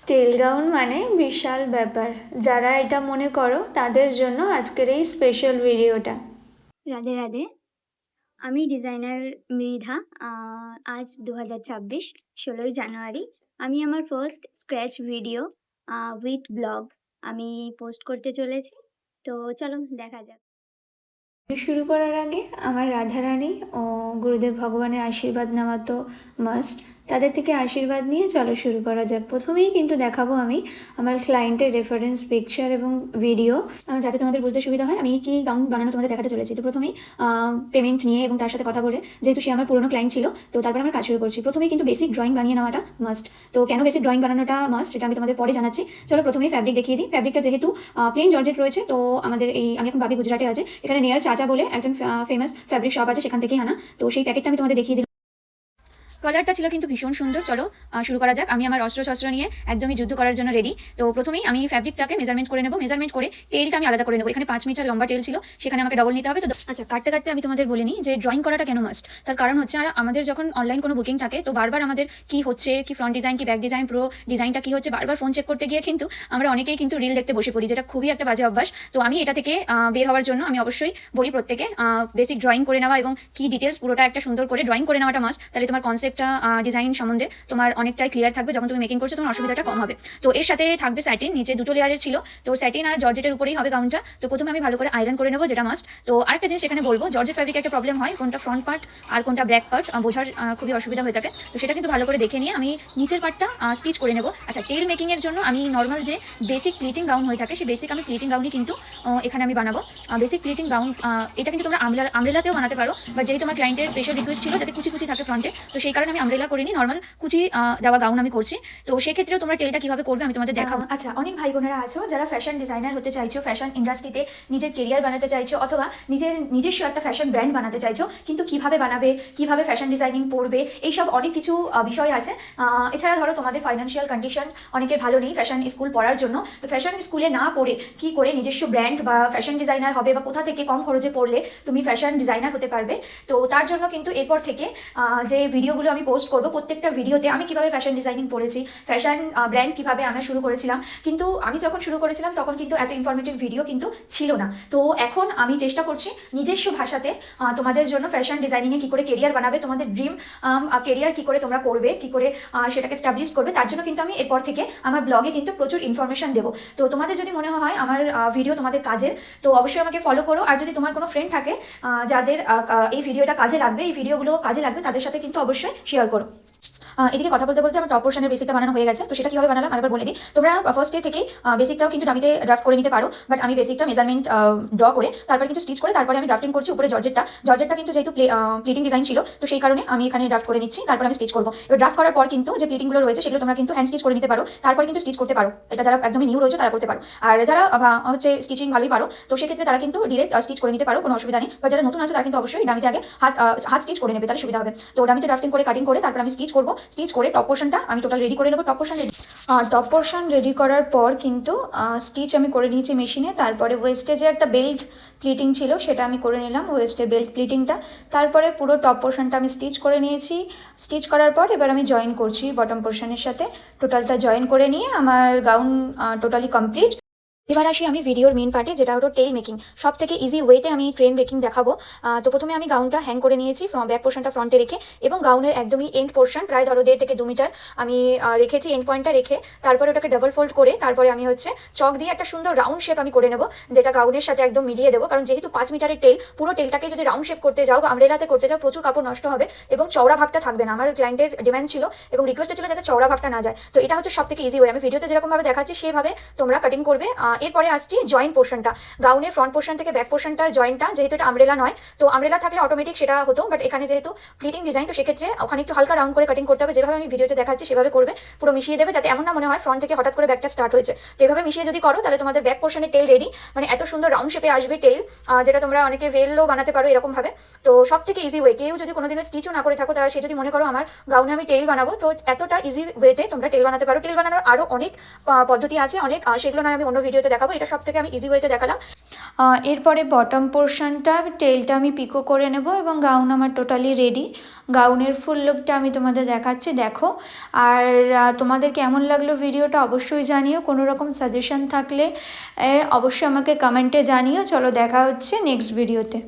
টেল gown মানে বিশাল ব্যাপার। যারা এটা মনে করো তাদের জন্য আজকের এই স্পেশাল ভিডিওটা। রাধে রাধে। আমি ডিজাইনার মৃধা। আজ 2026 16ই জানুয়ারি আমি আমার first scratch video with blog আমি পোস্ট করতে চলেছি। তো চলো দেখা যাক। শুরু করার আগে আমার রাধারানী ও গুরুদেব ভগবানের আশীর্বাদ নেওয়া তো মাস্ট। তাদের থেকে আশীর্বাদ নিয়ে চলো শুরু করা যাক। প্রথমেই কিন্তু দেখাবো আমি আমার ক্লায়েন্টের রেফারেন্স পিকচার এবং ভিডিও, যাতে তোমাদের বুঝতে সুবিধা হয় আমি কি গাউন বানানো তোমাদের দেখাতে চলেছি। তো প্রথমেই পেমেন্ট নিয়ে এবং তার সাথে কথা বলে, যেহেতু সে আমার পুরোনো ক্লায়েন্ট ছিল, তো তারপর আমার কাজ শুরু করছি। প্রথমেই কিন্তু বেসিক ড্রয়িং বানিয়ে নেওয়াটা মাস্ট। তো কেন বেসিক ড্রয়িং বানানোটা মাস্ট সেটা আমি তোমাদের পরে জানাচ্ছি। চলো প্রথমেই ফ্যাব্রিক দেখিয়ে দিই। ফ্যাব্রিকটা যেহেতু প্লেন জর্জেট রয়েছে, তো আমাদের এই আমি এখন ভাবি গুজরাটে আছে, এখানে নেয়ার চাচা বলে একজন ফেমাস ফ্যাব্রিক শপ আছে, সেখান থেকেই আনা। তো সেই প্যাকেটটা আমি তোমাদের দেখিয়ে দিলাম। কালারটা ছিল কিন্তু ভীষণ সুন্দর। চলো শুরু করা যাক। আমি আমার অস্ত্র শস্ত্র নিয়ে একদমই যুদ্ধ করার জন্য রেডি। তো প্রথমেই আমি ফ্যাব্রিকটাকে মেজারমেন্ট করে নেবো। মেজারমেন্ট করে টেলটা আমি আলাদা করে নেবো। এখানে 5 মিটার লম্বা টেল ছিল, সেখানে আমাকে ডবল নিতে হবে। তো আচ্ছা, কাটতে কাটতে আমি তোমাদের বলে নিই যে ড্রয়িং করাটা কেন মাস্ট। তার কারণ হচ্ছে, আর আমাদের যখন অনলাইন কোনো বুকিং থাকে, তো বারবার আমাদের কি হচ্ছে, কি ফ্রন্ট ডিজাইন, কি ব্যাক ডিজাইন, পুরো ডিজাইনটা কি হচ্ছে, বারবার ফোন চেক করতে গিয়ে কিন্তু আমরা অনেকেই কিন্তু রিল দেখতে বসে পড়ি, যেটা খুবই একটা বাজে অভ্যাস। তো আমি এটা থেকে বের হওয়ার জন্য আমি অবশ্যই বলি প্রত্যেকে বেসিক ড্রয়িং করে নেওয়া এবং কি ডিটেলস পুরোটা একটা সুন্দর করে ড্রয়িং করে নেওয়াটা মাস্ট। তাহলে তোমার কনসেপ্টটা ডিজাইন সম্বন্ধে তোমার অনেকটাই ক্লিয়ার থাকবে। যখন তুমি মেকিং করছো তোমার অসুবিধাটা কম হবে। তো এর সাথে থাকবে স্যাটিন, নিচে দুটো লেয়ারের ছিল। তো স্যাটিন আর জর্জেটের উপরেই হবে গাউনটা। তো প্রথমে আমি ভালো করে আয়রন করে নেবো, যেটা মাস্ট। তো আরেকটা জিনিস এখানে বলবো, জর্জেট ফ্যাব্রিক একটা প্রবলেম হয়, কোনটা ফ্রন্ট পার্ট আর কোনটা ব্যাক পার্ট বোঝার খুবই অসুবিধা হয়ে থাকে। তো সেটা কিন্তু ভালো করে দেখে নিয়ে আমি নিচের পার্টটা স্টিচ করে নেবো। আচ্ছা, টেল মেকিং এর জন্য আমি নর্মাল যে বেসিক প্লিটিং গাউন হয়ে থাকে, সেই বেসিক আমি প্লিটিং গাউনই কিন্তু এখানে আমি বানাবো। বেসিক প্লিটিং গাউন এটা কিন্তু তোমরা আমরেলাতেও বানাতে পারো, বা যেহেতু তোমার ক্লায়েন্টের স্পেশাল রিকোয়েস্ট ছিল যাতে কুচি কুচি থাকে ফ্রন্টে, তো সেই কারণে আমি আমরেলা করিনি, নর্মাল কুচি দেওয়া গাউন আমি করছি। তো সেক্ষেত্রেও তোমরা টেলটা কিভাবে করবে আমি তোমাদের দেখাবো। আচ্ছা, অনেক ভাই বোনেরা আছো যারা ফ্যাশন ডিজাইনার হতে চাইছো, ফ্যাশন ইন্ডাস্ট্রিতে নিজের কেরিয়ার বানাতে চাইছো, অথবা নিজস্ব একটা ফ্যাশন ব্র্যান্ড বানাতে চাইছো, কিন্তু কিভাবে বানাবে, কিভাবে ফ্যাশন ডিজাইনিং পড়বে, এইসব অনেক কিছু বিষয় আছে। এছাড়া ধরো তোমাদের ফাইন্যান্সিয়াল কন্ডিশন অনেকের ভালো নেই ফ্যাশন স্কুল পড়ার জন্য। তো ফ্যাশন স্কুলে না পড়ে কি করে নিজস্ব ব্র্যান্ড বা ফ্যাশন ডিজাইনার হবে, বা কোথা থেকে কম খরচে পড়লে তুমি ফ্যাশন ডিজাইনার হতে পারবে। তো তার জন্য কিন্তু এরপর থেকে যে ভিডিওগুলো আমি পোস্ট করবো, প্রত্যেকটা ভিডিওতে আমি কিভাবে ফ্যাশন ডিজাইনিং পড়েছি, ফ্যাশন ব্র্যান্ড কিভাবে আনা শুরু করেছিলাম। কিন্তু আমি যখন শুরু করেছিলাম তখন কিন্তু এত ইনফরমেটিভ ভিডিও কিন্তু ছিল না। তো এখন আমি চেষ্টা করছি নিজস্ব ভাষাতে তোমাদের জন্য ফ্যাশন ডিজাইনিংয়ে কী করে কেরিয়ার বানাবে, তোমাদের ড্রিম কেরিয়ার কী করে তোমরা করবে, কী করে সেটাকে স্টাবলিশ করবে, তার জন্য কিন্তু আমি এরপর থেকে আমার ব্লগে কিন্তু প্রচুর ইনফরমেশন দেবো। তো তোমাদের যদি মনে হয় আমার ভিডিও তোমাদের কাজের, তো অবশ্যই আমাকে ফলো করো। আর যদি তোমার কোনো ফ্রেন্ড থাকে যাদের এই ভিডিওটা কাজে লাগবে, এই ভিডিওগুলো কাজে লাগবে, তাদের সাথে কিন্তু অবশ্যই শেয়ার করো। এদিকে কথা বলতে বলতে আমার টপ পোর্শনের বেসিকটা বানানো হয়ে গেছে। তো সেটা কিভাবে বানালাম আরেকবার বলে দিই। তোমরা ফার্স্ট ডে থেকে বেসিকটাও কিন্তু ডামিতে ড্রাফট করে নিতে পারো, বাট আমি বেসিকটা মেজারমেন্ট ড্র করে তারপরে কিন্তু স্টিচ করে তারপরে আমি ড্রাফটিং করছি উপরে জর্জেটটা কিন্তু যেহেতু প্লিটিং ডিজাইন ছিল, তো সেই কারণে আমি এখানে ড্রাফট করে নিচ্ছি, তারপরে আমি স্টিচ করবো। এবার ড্রাফট করার পর কিন্তু যে প্লিটিংগুলো রয়েছে সেগুলো তোমরা কিন্তু হ্যান্ড স্টিচ করে নিতে পারো, তারপরে কিন্তু স্টিচ করতে পারো। এটা যারা একদমই নিউ রয়েছে তারা করতে পারো, আর যারা হচ্ছে স্টিচিং ভালোই পারো, তো সেক্ষেত্রে তারা কিন্তু ডিরেক্ট স্টিচ করে নিতে পারো, কোনো অসুবিধা নেই। বা যারা নতুন আছে তারা কিন্তু অবশ্যই ডামিতে আগে হাত স্টিচ করে নেবে, তাহলে সুবিধা হবে। তো ডামিতে ড্রাফটিং করে কাটিং করে তারপর আমি স্টিচ করবো। স্টিচ করে টপ পোর্শনটা আমি টোটাল রেডি করে নেবো। টপ পোর্শন রেডি করার পর কিন্তু স্টিচ আমি করে নিয়েছি মেশিনে। তারপরে ওয়েস্টে যে একটা বেল্ট প্লিটিং ছিল সেটা আমি করে নিলাম, ওয়েস্টের বেল্ট প্লিটিংটা। তারপরে পুরো টপ পোর্শনটা আমি স্টিচ করে নিয়েছি। স্টিচ করার পর এবার আমি জয়েন করছি বটম পোর্শনের সাথে। টোটালটা জয়েন করে নিয়ে আমার গাউন টোটালি কমপ্লিট। এবার আসি আমি ভিডিওর মেন পার্টে, যেটা হলো টেল মেকিং। সব থেকে ইজি ওয়েতে আমি ট্রেন মেকিং দেখাবো। তো প্রথমে আমি গাউনটা হ্যাং করে নিয়েছি, ব্যাক পোর্শনটা ফ্রন্টে রেখে, এবং গাউনের একদমই এন্ড পোর্শন প্রায় ধরো 1.5 থেকে 2 মিটার আমি রেখেছি এন্ড পয়েন্টটা রেখে। তারপরে ওটাকে ডাবল ফোল্ড করে তারপরে আমি হচ্ছে চক দিয়ে একটা সুন্দর রাউন্ড শেপ আমি করে নেবো, যেটা গাউনের সাথে একদম মিলিয়ে দেবো। কারণ যেহেতু 5 মিটারের টেল, পুরো টেলটাকে যদি রাউন্ড শেপ করতে যাও বা আমরেলাতে করতে যাও, প্রচুর কাপড় নষ্ট হবে এবং চওড়া ভাবটা থাকবে না। আমার ক্লায়েন্টের ডিমান্ড ছিল এবং রিকোয়েস্ট ছিল যাতে চওড়া ভাবটা না যায়। তো এটা হচ্ছে সব থেকে ইজি ওয়ে। আমি ভিডিওতে যেরকমভাবে দেখাচ্ছি সেভাবে তোমরা কাটিং করবে। এরপরে আসছি জয়েন্ট পোর্শনটা, গাউনের ফ্রন্ট পোর্শন থেকে ব্যাক পোর্শনটার জয়েন্টটা, যেহেতু এটা আমরেলা নয়, তো আমরেলা থাকলে অটোমেটিক সেটা হতো, বাট এখানে যেহেতু প্লিটিং ডিজাইন, তো সেক্ষেত্রে ওখানে একটু হালকা রাউন্ড করে কাটিং করতে হবে। যেভাবে আমি ভিডিওতে দেখাচ্ছি সেভাবে করবে, পুরো মিশিয়ে দেবে, যাতে এমন না মনে হয় ফ্রন্ট থেকে হঠাৎ করে ব্যাকটা স্টার্ট হয়েছে। তো এভাবে মিশিয়ে যদি করো তাহলে তোমাদের ব্যাক পোর্শনের টেল রেডি, মানে এত সুন্দর রাউন্ড শেপে আসবে টেল, যেটা তোমরা অনেকে ভেলও বানাতে পারো এরকমভাবে। তো সব থেকে ইজি ওয়ে, কেউ যদি কোনোদিনও স্টিচও না করে থাকো, তাহলে সে যদি মনে করো আমার গাউনে আমি টেল বানাবো, তো এতটা ইজি ওয়েতে তোমরা টেল বানাতে পারো। টেল বানানোর আরও অনেক পদ্ধতি আছে, অনেক, সেগুলো নয় আমি অন্য ভিডিও ভিডিওতে দেখাবো। এটা সব থেকে আমি ইজি ওয়েতে দেখালাম। এরপরে বটম পোর্শনটা টেলটা আমি পিকো করে নেব এবং গাউন আমার টোটালি রেডি। গাউনের ফুল লুকটা আমি তোমাদের দেখাচ্ছি, দেখো। আর তোমাদের কেমন লাগলো ভিডিওটা অবশ্যই জানিও। কোনো রকম সাজেশন থাকলে অবশ্যই আমাকে কমেন্টে জানিও। চলো দেখা হচ্ছে নেক্সট ভিডিওতে।